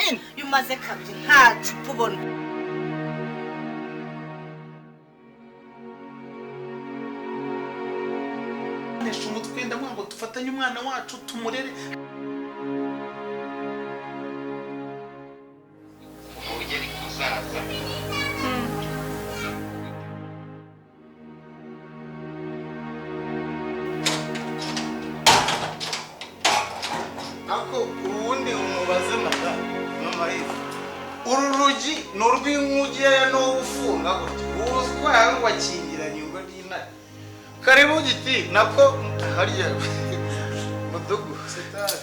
Amen. Yumaze kabiri nta cupa ubona. Nesha umutwe ndamwe ngo tufatanye umwana wacu tumurere. Ugeri kuzaza. Ako ubundi umubaze mama yifu. Ururugi n'urw'inkugiye no ufunga gutyo. Uzwa ngo akingiranye ngo n'intare. Karibu giti nako hariya mudugu setare.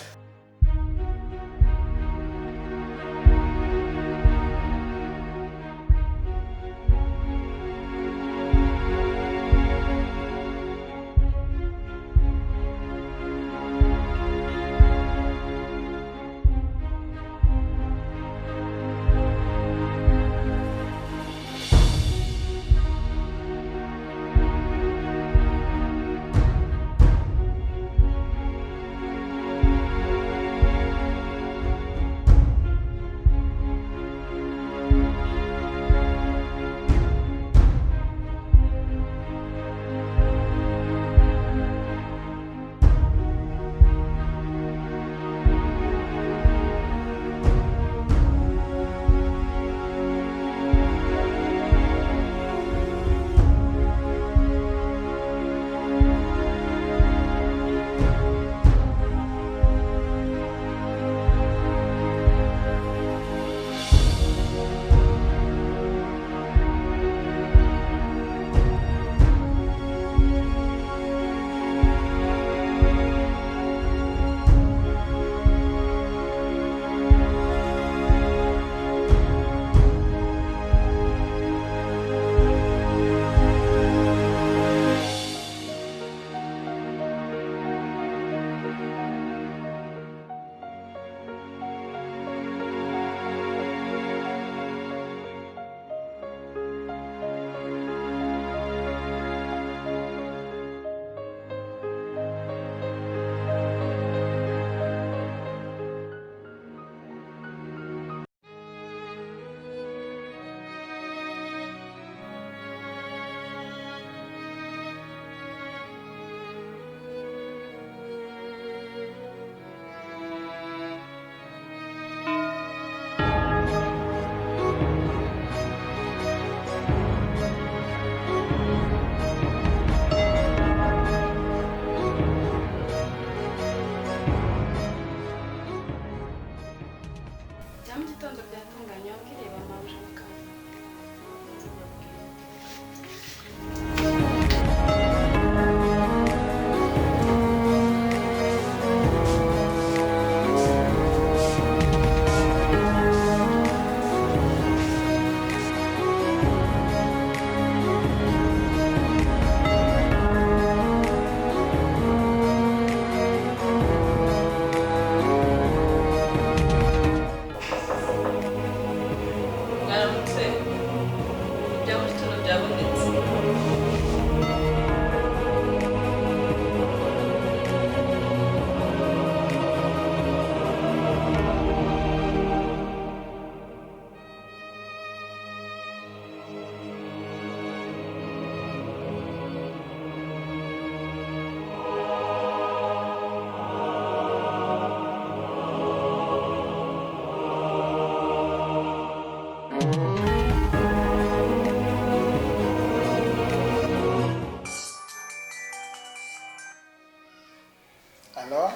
Alors?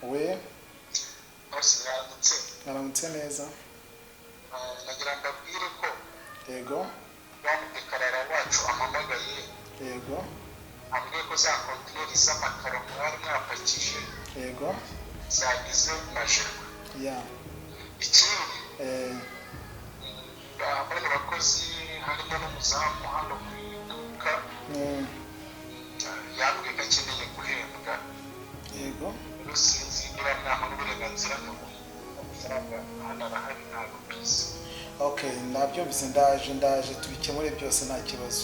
Oui. Naramutse neza. Nagira ndabwire ko Yego. bamutekarara wacu amamagaye. Yego. Ambwiye ko za kontineri z'amakaro mwari mwapakije. Yego. Zagize majerwa. Ya. Ikindi abandi bakozi harimo n'umuzamu hano ku iduka yambwiye ko akeneye guhembwa. Yego. Sinzi niba ntaho n'uburenganzira amafaranga hano arahari ntabwo mbizi. Okay, nabyumvise ndaje tubikemure byose nta kibazo.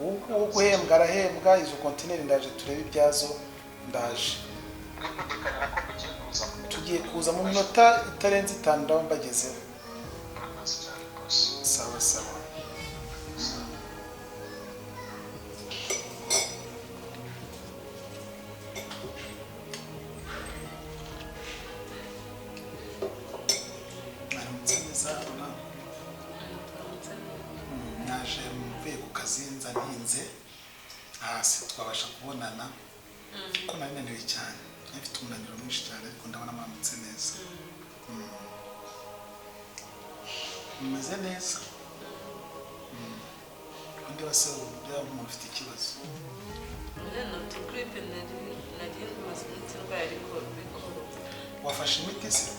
Uwo guhembwa arahembwa, izo kontineri ndaje turebe ibyazo ndaje. ngiye kuza mu minota itarenze 5 ndaba mbagezeho. murakoze cyane rwose. Sawa sawa. Naje mvuye ku kazi nzaninze hasi twabasha kubonana ko nari naniwe cyane afite umunaniro mwinshi cyane ariko ndabona mwamutse neza. Mumeze neza. Undi wese yaba umuntu ufite ikibazo. Rero tukripe nari maze ndwaye ariko Wafashe imiti se?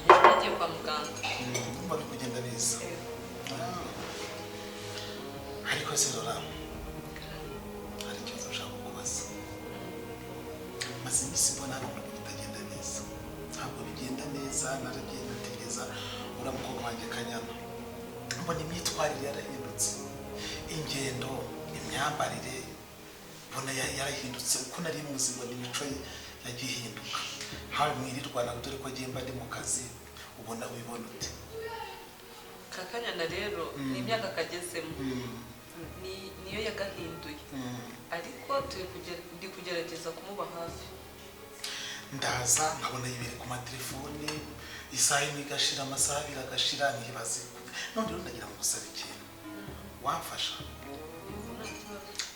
nagiye kwa muganga. Bari kugenda neza. Ariko se Rora, hari ikibazo ushaka kukubaza. Maze iminsi mbona hano muri bitagenda neza. Ntabwo bigenda neza, naragiye nategereza uriya mukobwa wanjye Kanyana. Mbona imyitwarire yarahindutse, ingendo, imyambarire, mbona yarahindutse uko nari muzi ngo n'imico ye yagiye ihinduka. Hawe mwirirwana dore ko agiye mba ndi mu kazi, ubona ubibona ute? Kakanyana rero ni imyaka kagezemo. Niyo yagahinduye. Ariko ndi kugerageza kumuba hafi. Ndaza nkabona yibere ku matelefone, isaha imwe igashira, amasaha abiri agashira, ntibaze. None rero ndagira ngo ngusabe ikintu. Wamfasha?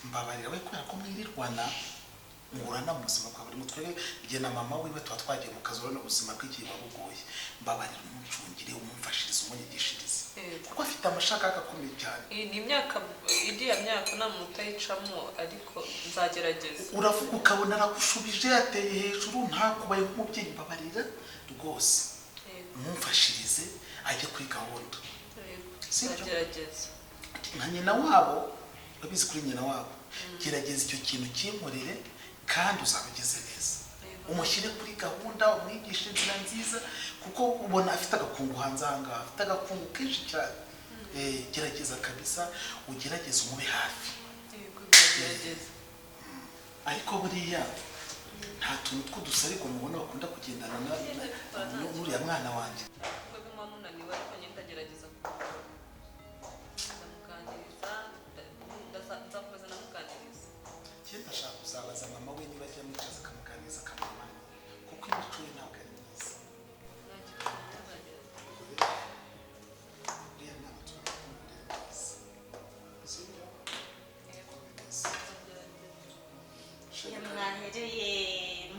Mbabarira we kubera ko mwirirwana ngurana mu buzima bwa buri mutwe igihe na mama wiwe tuba twagiye mu kazi urabona ubuzima bw'igihe bugoye. Mbabarira umucungire umumfashirize umunyigishirize. Kuko afite amashaka agakomeye cyane. Ni imyaka iriya myaka nta muntu utayicamo ariko nzagerageza. Uravuga ukabona aragushubije yateye hejuru ntakubaye nk'umubyeyi. Mbabarira rwose umumfashirize ajye kuri gahunda. Nzagerageza. Nka nyina wabo babizi kuri nyina wabo gerageza icyo kintu kinkorere kandi uzabageze neza. Umushyire kuri gahunda umwigishe inzira nziza kuko ubona afite agakungu hanze ahangaha, afite agakungu kenshi cyane. Gerageza kabisa ugerageze umube hafi. Ariko buriya nta tuntu tw'udusariko mubona bakunda kugendana n'uriya mwana wanjye. Ndashaka kuzabaza mama we niba ajya mwicaza akamuganiriza akamumana kuko imico ye ntabwo ari myiza. Uriya mwana turamukumburira neza. Sibyo? Iyo mwahereye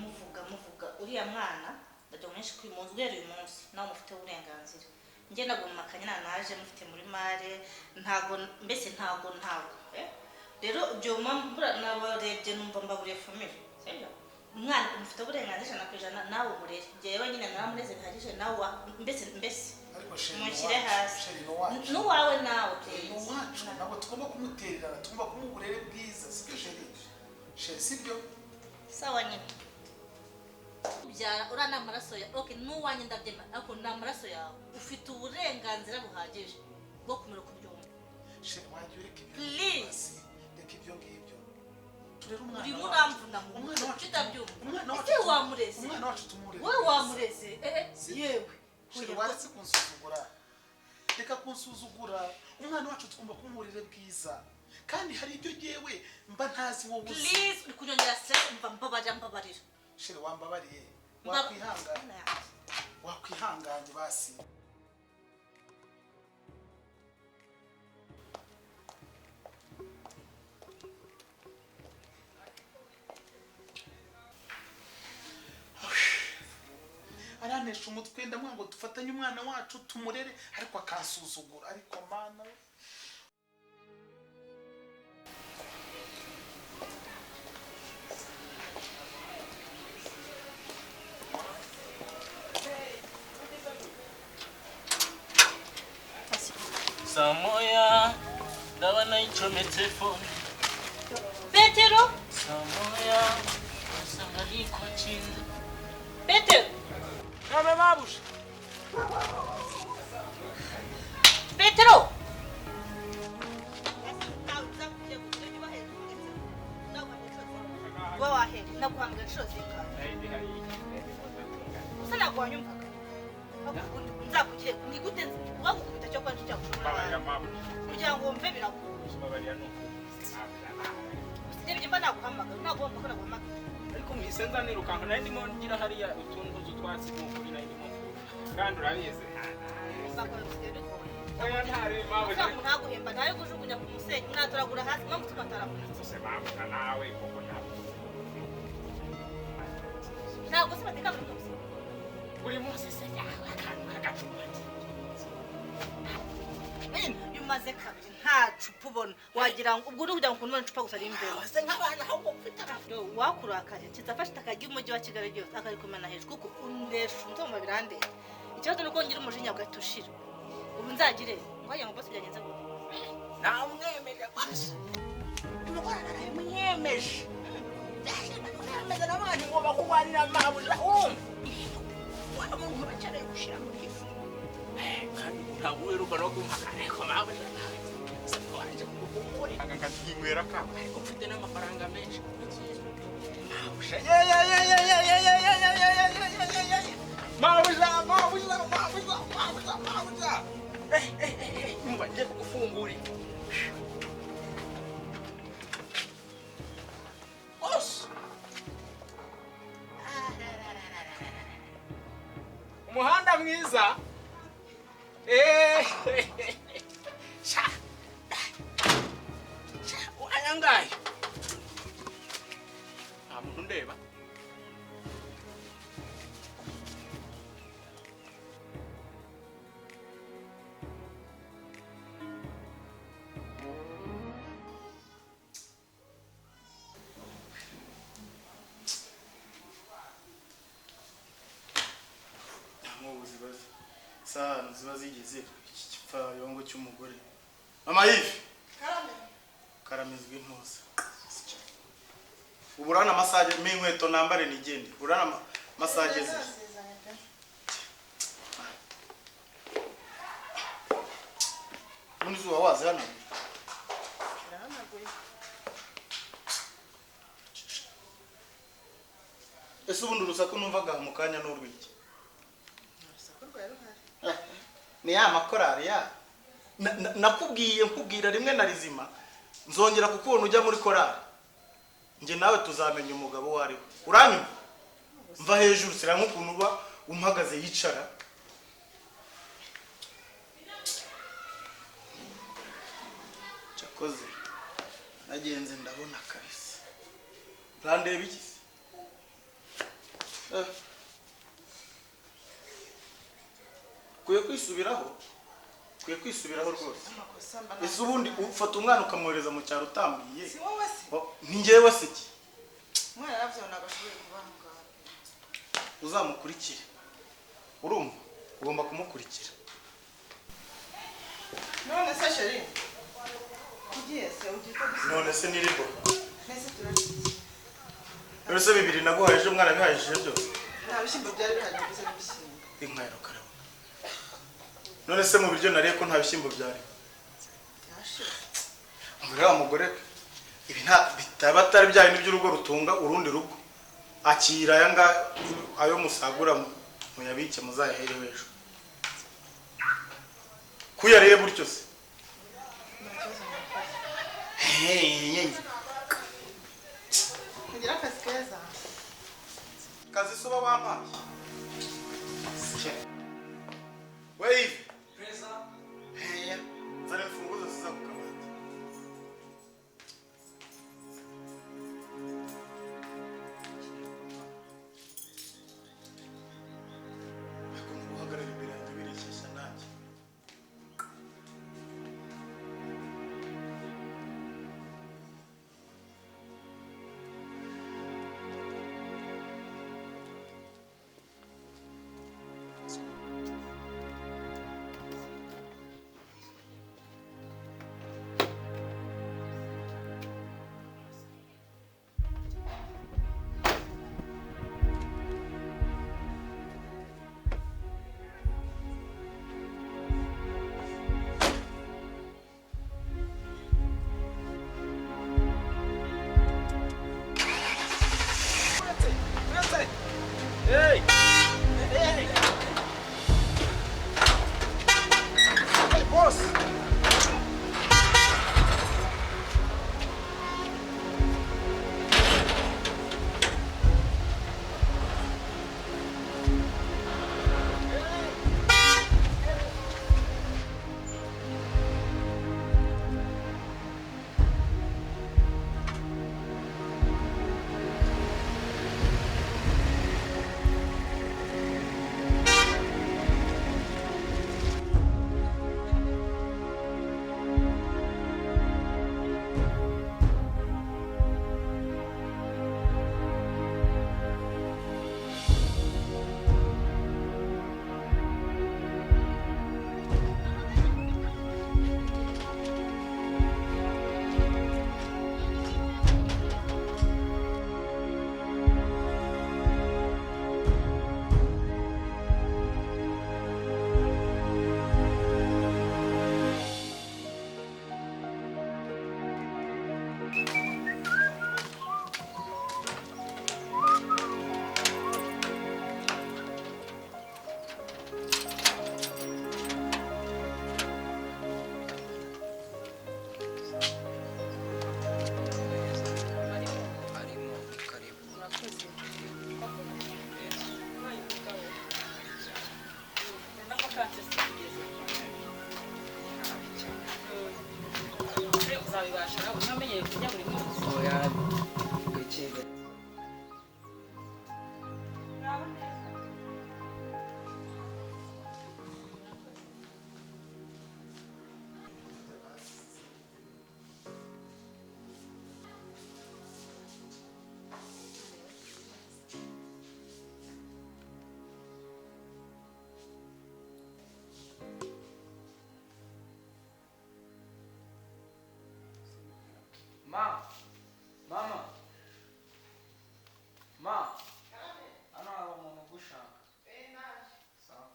muvuga uriya mwana ndajya menshi kuri mu nzu uyu munsi nawe mufite uburenganzira. Njye naguma Kanyana naje mufite muri mare ntago rero byo mambura nabarebye numva mbaburiye family. Sibyo? Umwana mufite uburenganzira na nawe burere. Jewe nyine naramureze bihagije nawe mbese ariko sheri mushyire hasi n'uwawe nawe n'uwacu ntabwo tugomba kumutererana, tugomba kumuha uburere bwiza. Sibyo sheri? Sheri sibyo? sawa nyine byara urana amaraso ya okay n'uwanye ndabyema ariko na amaraso yawe ufite uburenganzira buhagije bwo kumera kubyumva. Sheri wagiye ureka ibyo. Please reka ibyo ngibyo. Turere umwana uri muramvuna mu mutwe utabyumva. Umwana wacu tumureze. Wowe wamureze yewe Sheri waretse kunsuzugura. Reka kunsuzugura. Umwana wacu tugomba kumurire bwiza. Kandi hari ibyo yewe mba ntazi wowe. Please uri kunyongera stress mbabarira. Sheri wambabariye. Wakwihanganye basi. Aranesha umutwe ndamwanga ngo dufatanye umwana wacu tumurere ariko akansuzugura. Ariko mana Samoya ndabona icometse phone. Petero Samoya usanga ariko kintu. Petero Kame babusha. Petero wahe naguhamagara inshuro zingahe? ntabwo wanyumvaga nzakugire ni gute wagukubita cyo kwanjye Babarira cyakushobora mabu. kugira ngo wumve biragoye Babarira no. usibye ibyo mba naguhamagara nagomba ko naguhamagara Ariko mwise nzanirukanka nari ndimo ngira hariya utuntu tw'utwatsi n'ukuri nari ndimo mvuga. Kandi urabizi. uzakora bisigaye bigoye Oya ntari mabu. uzamu ntaguhemba nawe kujugunya ku musenyi mwatoragura hasi no mutima ataravunitse Ese mabu nawe koko ntabwo. ntabwo se bateka buri munsi Buri munsi se yawe akantu k'agacupa. iyo umaze kabiri nta cupa ubona wagira ngo ubwo uri kugira ngo ukuntu ubona icupa gusa rimbeho Se nk'abana ahubwo mfite wakurakaje kizafashe itaka ry'umujyi wa kigali ryose akarikomena hejuru kuko undesha umutima birandera ikibazo ni uko ngira umujinya ugahita ushira ubu nzagire wagira ngo bose byagenze gute namwemeje kwasi. Umwana namwemeje. Namwemeje n'abandi ngo bakubanira mabuja. Wa muntu bakeneye gushira muri ifu. Kandi ntabwo wiruka no kumaka ariko mabuja nawe. Siko waje kumukuri. Akakinywera kaba. Ariko mfite n'amafaranga menshi. Mabuja. Mabuja. Umva ngiye kugufungurira. Os. Umuhanda mwiza. Sha. Wayangaye. Nta muntu ndeba. ziba zigeze iki gipfayongo cy'umugore mama yifi karamizwe intuza ubu urana massage m'inkweto nambare nigende urana massage ze Unizuwa wazi hano ese ubundi urusaku numvaga mu kanya n'urwiki ni ya makorari ya nakubwiye nkubwira rimwe na rizima nzongera kukubona ujya muri korari nge nawe tuzamenya umugabo wari uranyuma mva hejuru sira nk'ukuntu uba umpagaze yicara cyakoze nagenze ndabona kabisa urandeba iki kuye kwisubiraho rwose ese ubundi ufata umwana ukamwohereza mu cyaro utambwiye si wowe se ni njyewe se iki umwana yaravyonaga ashoboye kubanga uzamukurikire urumva ugomba kumukurikira none se sheri ugiye se ugiye ko dusa none se niribo nese turagiye ese bibiri naguhaje umwana bihajije byose nta bishyimbo byari bihari gusa n'ibishyimbo inkwero karabo none se mu biryo nariye ko nta bishyimbo byari yashize umugore wa mugore we ibi nta bitaba atari bya bintu by'urugo rutunga urundi rugo akira yanga ayo musagura muyabike muzayahere hejuru kuyareye buryo se kugira akazi keza kazi suba wampaye wewe Pesa. heya zana imfunguzo ziza ku kabati ukuntu guhagarara imbere yanjye bireshyeshya nanjye wabibasha nawe ntamenyere kurya buri munsi. oya gakega mama hano hari umuntu ugushaka sawa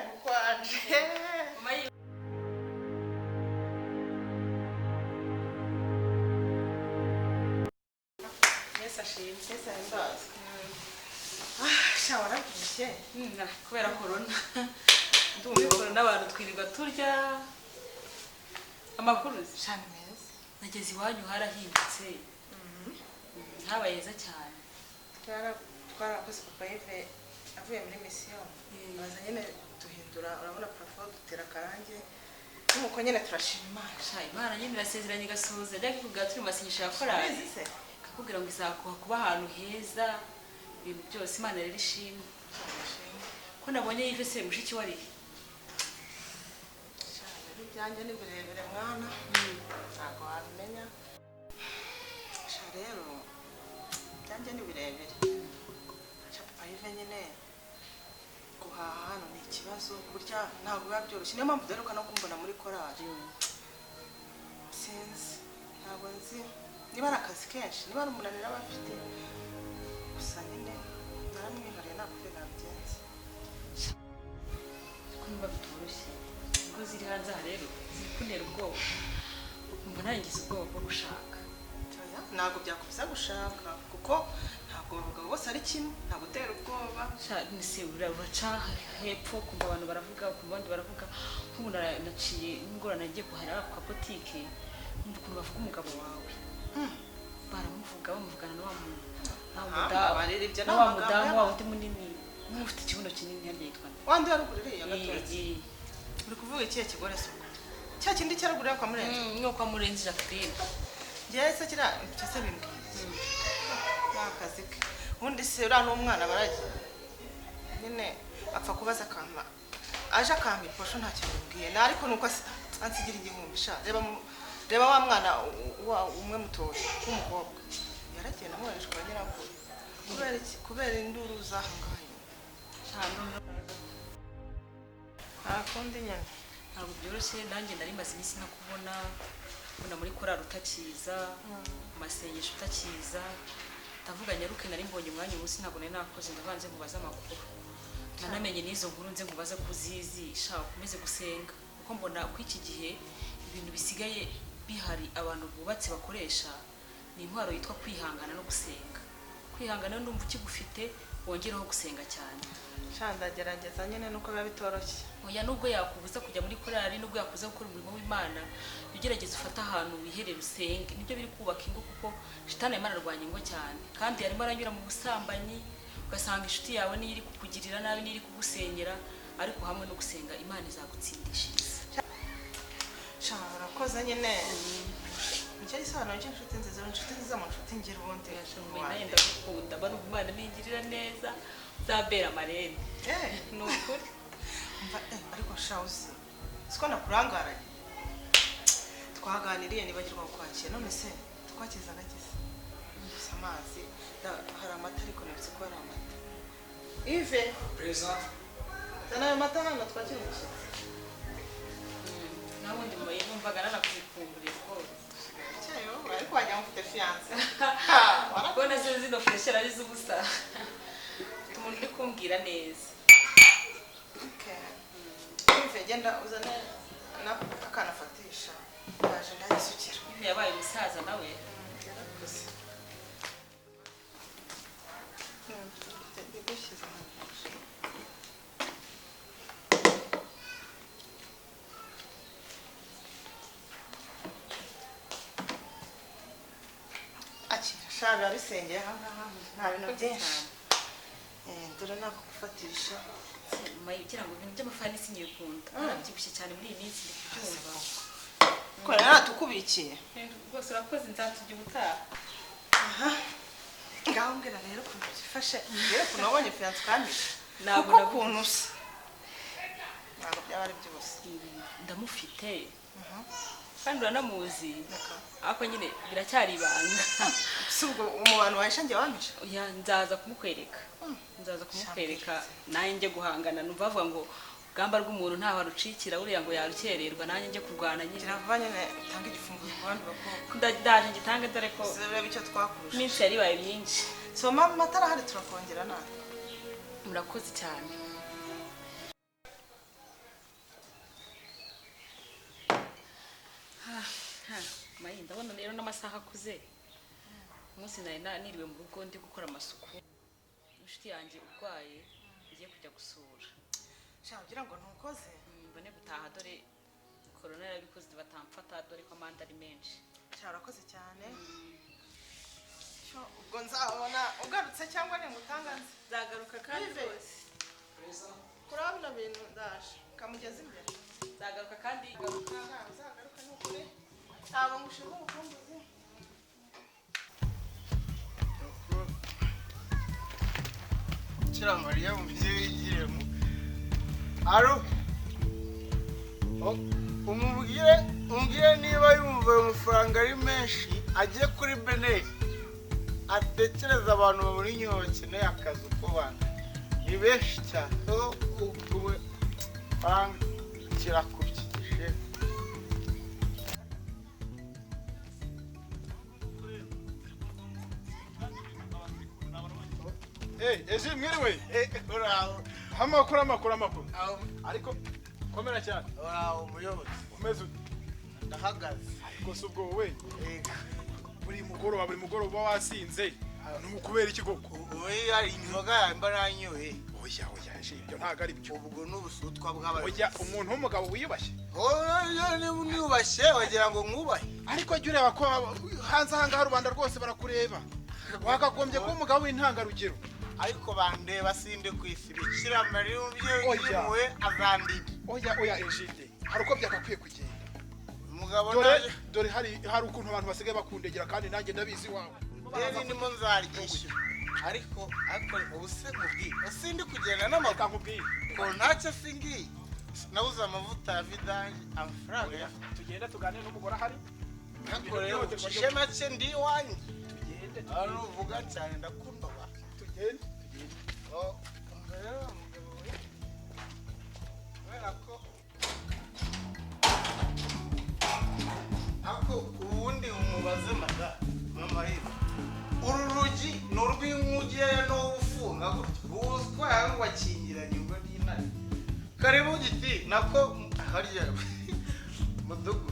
Bukwanje. Yesu ashimwe. Ese mbaza. Sha warabyibushye. Kubera corona. Ndumva n'abantu twirirwa turya amakuru. Shani meza. Nageze iwanyu harahindutse. Habaye heza cyane. Twarakoze papa Yves avuye muri mission. Baza nyine duhindura urabona parfum dutera karange. Nuko nyine turashima Imana. Sha Imana nyine irasezeranye igasohoza rya kuvuga turi masinyisha yakora. Kakubwira ngo izakuha kuba ahantu heza ibintu byose Imana rero ishimwe. Ko nabonye Yves se mushiki wari. Ibyanjye ni birebire mwana ntabwo wabimenya sha rero ibyanjye ni birebire sha papa Yves nyine guhaha hano ni ikibazo burya ntabwo biba byoroshye niyo mpamvu udaheruka no kumbona muri korali sinzi ntabwo nzi niba ari akazi kenshi niba ari umunaniro aba afite gusa nyine naramwihariye ntabwo nabigenza kumva bitoroshye ngo ziri hanze aha rero ziri kuntera ubwoba mbona ngize ubwoba bwo gushaka ntabwo byakubuza gushaka kuko ntabwo abagabo bose ari kimwe nta gutera ubwoba nise uraca hepfo kumva abantu baravuga kumva abandi baravuga nk'ubu naciye ingorane nagiye guhahira ku kabotike numva ukuntu bavuga umugabo wawe baramuvuga bamuvugana na wa mudamu wa undi munini n'ufite ikibuno kinini hariya yitwa wandi haruguru iriya gatoretse uri kuvuga ikihe kigore se cya kindi cyaruguru kwa Murenzi no kwa Murenzi Jacqueline njye se kira cyose bimbwiye n'akazi ke ubundi se uriya n'umwana baragiye nyine apfa kubaza akamba aje akampa iposho nta kintu bimbwiye ariko nuko ansigira igihumbi sha reba wa mwana umwe mutoya w'umukobwa yaragiye namworeshwa na nyirakuru kubera induru zahangaye akundi nyine ntabwo byoroshye nanjye nari maze iminsi ntakubona mbona muri korali utakiza mu masengesho utakiza ndavuga nyaruke nari mbonye umwanya umunsi ntabwo nari nakoze ndabanze nkubaza amakuru nanamenye n'izo nkuru nze nkubaza kuzizi shaka ukomeze gusenga kuko mbona ko iki gihe ibintu bisigaye bihari abantu bubatse bakoresha ni intwaro yitwa kwihangana no gusenga kwihangana ndumva ukigufite wongeraho gusenga cyane ndagerageza nyine nuko biba bitoroshye oya nubwo yakubuza kujya muri korali nubwo yakubuza gukora umurimo w'Imana ugerageza ufata ahantu wiherera usenge nibyo biri kubaka ingo kuko shitani Imana arwanya ingo cyane kandi yarimo aranyura mu busambanyi ugasanga inshuti yawe niyo iri kukugirira nabi niyo iri kugusengera ariko hamwe no gusenga Imana izagutsindishiriza urakoze nyine nicyo gisobanuro cy'inshuti nziza inshuti nziza mu nshuti ngira ubundi nawe ndagukunda bari Imana ningirira neza uzabera amarene ni ukuri ariko shawuzi siko nakurangaranye twaganiriye nibagirwa kwakira none se twakiza agagize gusa amazi hari amata ariko nabitse ko hari amata Yves Preza zana ayo mata hano twakira umushyitsi nabundi numvaga nanakuzikumburiye rwose cyayo ariko wajya mufite fiyanse ubona zino furesheri ari z'ubusa umuntu uri kumbwira neza Yves genda uzane akanafatisha yaje ndayisukira Yves yabaye umusaza nawe yarakuze biba bisengeye aha ngaha nta bintu byinshi dore nako gufatisha kugira ngo ibintu by'amafaranga sinyikunda arabyibushye cyane muri iyi minsi ndi kubyumva ko naratukubikiye rwose urakoze nzatujya ubutaha ngaho mbwira rero ukuntu byifashe mbwira ukuntu wabonye fiyanse ukambika Ntabwo kuko nabivuze. ukuntu usa ntabwo byaba ari byose ndamufite kandi uranamuzi ariko nyine biracyari ibanga si ubwo mu bantu wahisha njye wamisha oya nzaza kumukwereka nanjye njye guhangana numva bavuga ngo urugamba rw'umuntu ntaho arucikira uriya ngo yarukererwa nanjye njye kurwana nyine kiravuga nyine utanga igifungo ku bandi bakobwa ndaje ngitange dore ko urebe icyo twakurusha iminsi yari ibaye myinshi soma amatara ahari turakongera natwe murakoze cyane mayi ndabona rero n'amasaha akuze umunsi nari niriwe mu rugo ndi gukora amasuku inshuti yanjye urwaye ngiye kujya gusura shaka ugira ngo ntukoze mbone gutaha dore korona yarabikoze batamfata dore ko amande ari menshi shaka urakoze cyane ubwo nzabona ugarutse cyangwa ningutangaze nzagaruka kandi rwose kuraba bino bintu ndaje kamugeza imbere nzagaruka kandi uzagaruka ni ukuri ntabwo ngushinzwe ubukumbuzi kira mariya umubyeyi wigiremo aro umubwire niba yumva ayo mafaranga ari menshi agiye kuri beneri atekereza abantu babura inyuma bakeneye akazi uko bana ni benshi cyane ubwo faranga kirakubyigishe eji mwiriwe amakuru ariko komera cyane uraho umuyobozi umeze ute ndahagaze ariko si ubwo wowe buri mugoroba wasinze ni ukubera iki koko oya inzoga yamba nanyoye oya ibyo ntabwo ari byo ubwo n'ubusutwa bw'abantu oya umuntu w'umugabo wiyubashye oya niba uniyubashye wagira ngo mwubahe ariko jya ureba ko hanze aha ngaha rubanda rwose barakureba wakagombye kuba umugabo w'intangarugero ariko bandeba sinde ku isi bikira mariya umubyeyi w'igimuwe azandika oya ejide hari uko byakakwiye kugenda umugabo dore hari ukuntu abantu basigaye bakundegera kandi nanjye ndabizi wawe rero ndimo nzaryishyura ariko ubu se mubwire sindi kugenda n'amaguru nkubwire ko ntacyo singiye nabuze amavuta ya vidange amafaranga ya tugenda tuganire n'umugore ahari ariko rero ucishe make ndi iwanyu hano uvuga cyane ndakunda abantu tugende rero umugabo we kubera ko ako ubundi umubaze mama yiba uru rugi ni urw'inkuge n'uwo ufunga gutya utwaye ngo akingiranye ubwo n'intare karibu giti nako harya mudugu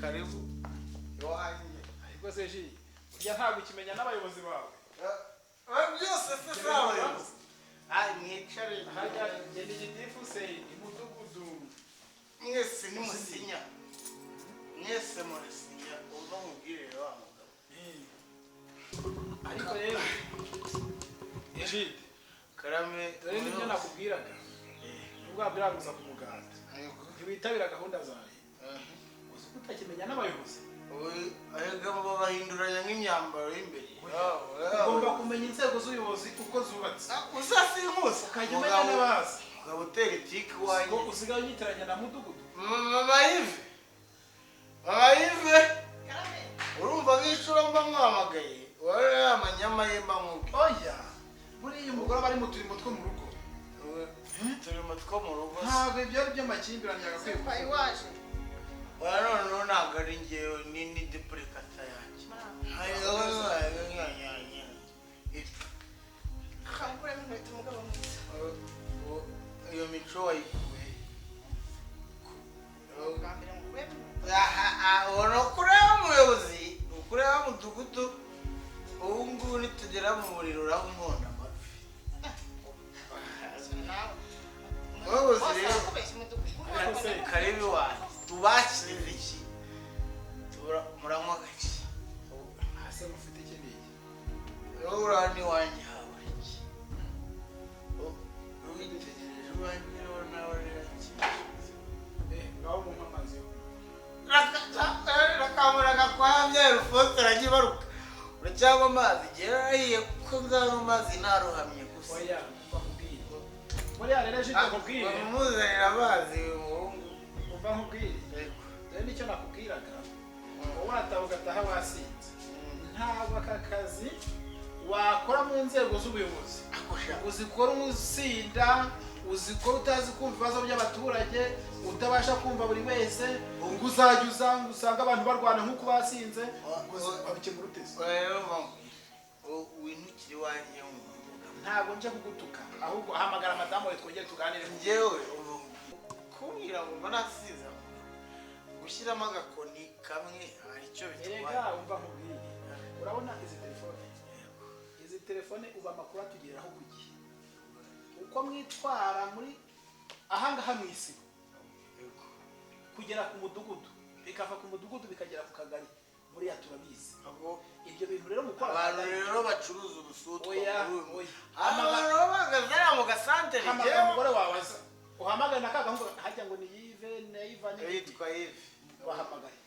karibu iwanjye ariko se ji burya ntabwo ukimenya n'abayobozi bawe byose se si abayobozi mwicare hajya genda igitifu se imudugudu mwese nimusinya mwese murasinya uva mubwirire wa mugabo ariko rero ejide karame dore n'ibyo nakubwiraga nubwo wabwira gusa ku muganda ntiwitabira gahunda za leta uzi ko utakimenya n'abayobozi abagabo bahinduranya nk'imyambaro y'imbere ugomba kumenya inzego z'ubuyobozi uko zubatse uzasinkuse ukajya umenya n'abazi ukaba utera itike iwanjye usigaye unyitiranya na mudugudu mama yive urumva nk'inshuro mba mwamagaye wari yamanyama ye mba nkubwe oya buriya umugore aba ari mu turimo two mu rugo uturimo two mu rugo ntabwo ibyo ari byo makimbirane yagakwiye iwaje oya noneho ntabwo ari ngewe ni depurikata yanjye kamukuremo inkweto umugabo mwiza iyo mico wayikuye bwa mbere mukuremo ubona kureba umuyobozi ukureba mudugudu ubu ngubu nitugera mu muriro uraba unkunda amafi umuyobozi rero karibu iwanjye tubakirire iki muranywa gake hasi mufite ikindi rero uriya ni iwanjye hawe iki Faustin aragiye baruka uracyanywa amazi igihe yarahiye kuko ngaho amazi narohamye gusa oya bakubwire buriya rero ejo ndakubwire bamuzanira amazi uyu muhungu umva nkubwire rero nicyo nakubwiraga wowe urataha ugataha wasinze ntabwo aka kazi wakora mu nzego z'ubuyobozi uzikora usinda uzikora utazi kumva ibibazo by'abaturage utabasha kumva buri wese ngo uzajya usanga abantu barwana nk'uko basinze babikemura uteze winukire iwanjye ntabwo nje kugutuka ahubwo hamagara madamu wawe twongere tuganire njyewe kumbwira ngo mba nasize gushyiramo agakoni kamwe hari icyo bitwaye erega umva nkubwiye urabona izi telefone ubu amakuru atugeraho ku gihe uko mwitwara muri ahangaha mu isi kugera ku mudugudu bikava ku mudugudu bikagera ku kagari buriya turabizi ibyo bintu rero mukora abantu rero bacuruza ubusutwa abantu bahagaze mu gasantere hamagara umugore wawe aza uhamagare na kagahungu hajya ngo ni Yive na Iva ni yitwa Yive wahamagaye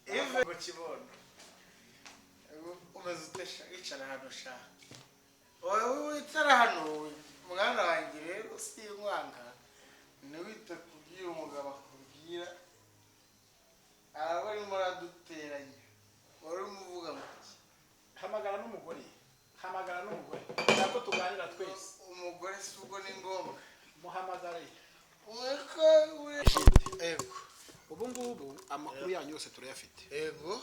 Yive mu kibondo umeze utesha icara hano sha wowe wicara hano mwana wanjye rero sinkwanga ntiwite kubwira umugabo akubwira aba arimo araduteranya wari umuvuga ngo hamagara n'umugore ntabwo tuganira twese umugore si ubwo ni ngombwa muhamagare ego ubu ngubu amakuru yanyu yose turayafite ego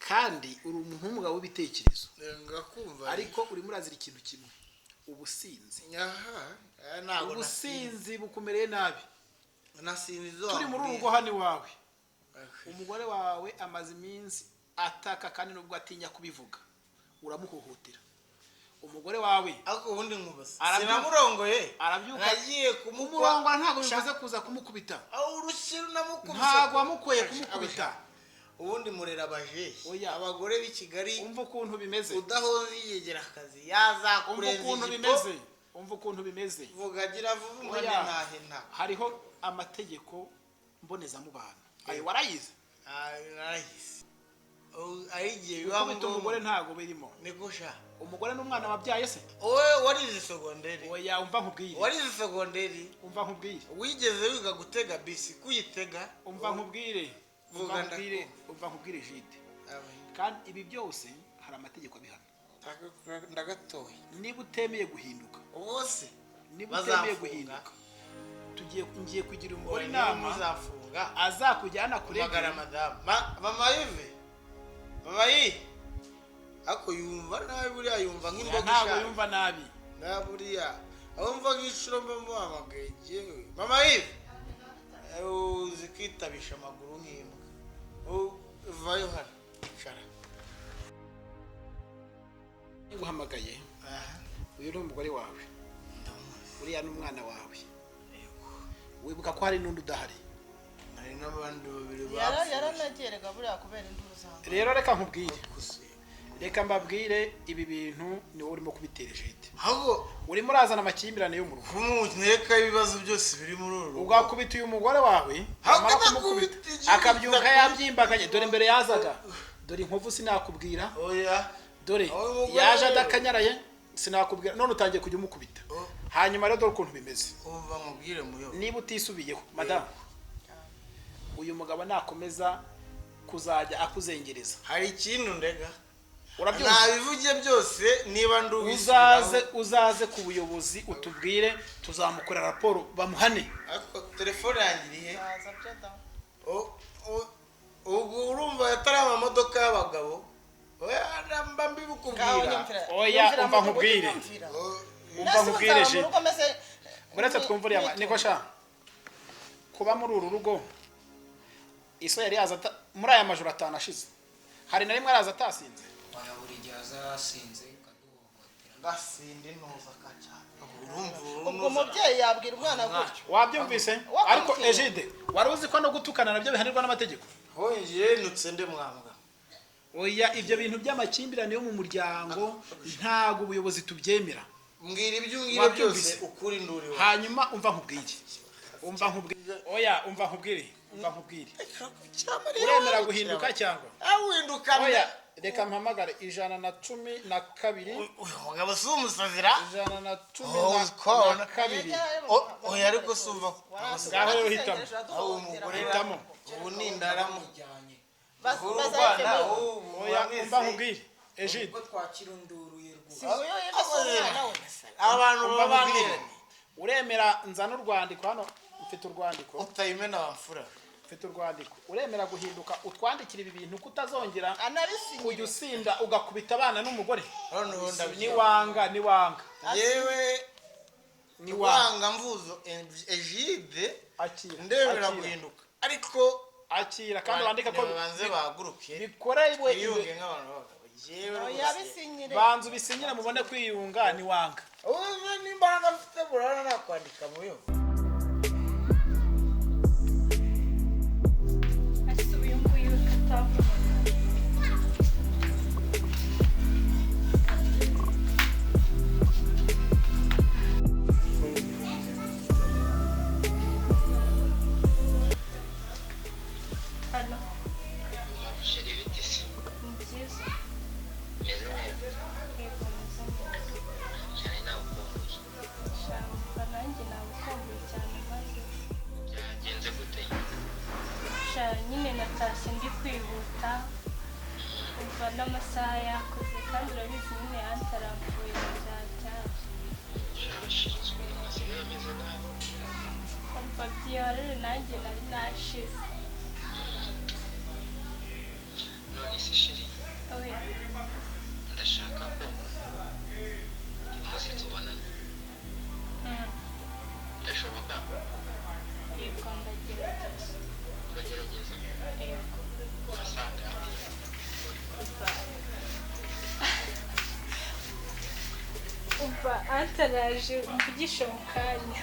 kandi uri umuntu w'umugabo w'ibitekerezo ngakumva ariko urimo urazira ikintu kimwe ubusinzi ubusinzi bukumereye nabi turi muri urugo hano iwawe umugore wawe amaze iminsi ataka kandi nubwo atinya kubivuga uramuhohotera umugore wawe ariko ubundi nkubase sinamurongoye arabyuka nagiye kumukwa umurongora ntabwo bivuze kuza kumukubita urushyira unamukubise ntabwo wamukoye kumukubita ubundi murera abajeyi abagore b'i Kigali umva ukuntu bimeze udahoze yegera akazi yazakurenza umva ukuntu bimeze vuga gira vuba umwanya ntahena hariho amategeko mbonezamubano ayo warayize narayize ayigiye biba ngo umugore ntago birimo niko sha umugore n'umwana wabyaye se wowe warize segonderi oya umva nkubwire warize segonderi umva nkubwire wigeze wiga gutega bisi kuyitega umva nkubwire umva nkubwire Jide kandi ibi byose hari amategeko abihana ndagatoye niba utemeye guhinduka bose niba utemeye guhinduka ngiye kugira umugore inama azakujyana kuregera madamu mama Yive mama Yive ako yumva nabi buriya yumva nk'imboga ntabwo yumva nabi buriya aho mva nk'inshuro mba muhamagaye njyewe mama Yive uzi kwitabisha amaguru nk'imbwa vayo hano icara nguhamagaye uyu ni umugore wawe uriya ni umwana wawe wibuka ko hari n'undi udahari hari n'abandi babiri yaranageraga buriya kubera induru zanjye rero reka nkubwire reka mbabwire ibi bintu niwe urimo kubitera Jide ahubwo urimo urazana amakimbirane yo mu rugo kumwereka ibibazo byose biri muri uru rugo ugakubita uyu mugore wawe amara kumukubita akabyuka yabyimbaganye dore mbere yazaga dore inkovu sinakubwira dore yaje adakanyaraye sinakubwira none utangiye kujya umukubita hanyuma rero dore ukuntu bimeze umva mubwire muyo niba utisubiyeho madamu uyu mugabo nakomeza kuzajya akuzengereza hari ikintu ndega urabyumva nabivuge byose niba uzaze ku buyobozi utubwire tuzamukorera raporo bamuhane ariko telefone yangiriye ubwo urumva yatari amamodoka y'abagabo mba mbibukubwira oya umva nkubwire Jide uretse twumva uriya niko sha kuba muri uru rugo iso yari yaza muri aya majoro atanu ashize hari na rimwe araza atasinze buri gihe azasinze kaduhohotera gasinde ntuza kacana ubwo umubyeyi yabwira umwana gutyo wabyumvise ariko Jide wari uzi ko no gutukana nabyo bihanirwa n'amategeko ngiye nutse nde mwambwa oya ibyo bintu by'amakimbirane yo mu muryango ntago ubuyobozi tubyemera mbwira ibyo ungira byose ukuri nduriwe hanyuma umva nkubwire oya umva nkubwire mba nkubwire uremera guhinduka cyangwa awinduka oya reka mpamagare 112 umugabo si umusazira 112 oya ariko sumva ngaho rero hitamo aho umugore hitamo ubu ni indaramu oya mba nkubwire Egide ubwo twakirondoruye rwose abantu bababwira uremera nzana urwandiko hano mfite urwandiko utayimena wamfura mfite urwandiko uremera guhinduka utwandikira ibi bintu kutazongera kujya usinda ugakubita abana n'umugore niwanga yewe niwanga mvuzo Egide ndemera guhinduka ariko akira kandi wandika ko banze baguruke bikorewe yiyunge nk'abantu b'abagabo yabisinyire banzu bisinyira mubone kwiyunga niwanga ubu n'imbaraga mfite burana nakwandika muyo nyine natashye ndi kwihuta umva n'amasaha yakoze kandi urabizi nyine yantarambuye umva byihorere nanjye nari nashize none se sheri ndashaka ko umunsi tubonana ndashoboka yego ndagerageza uragerageza urasanga umva antaraje umvugisha mu kanya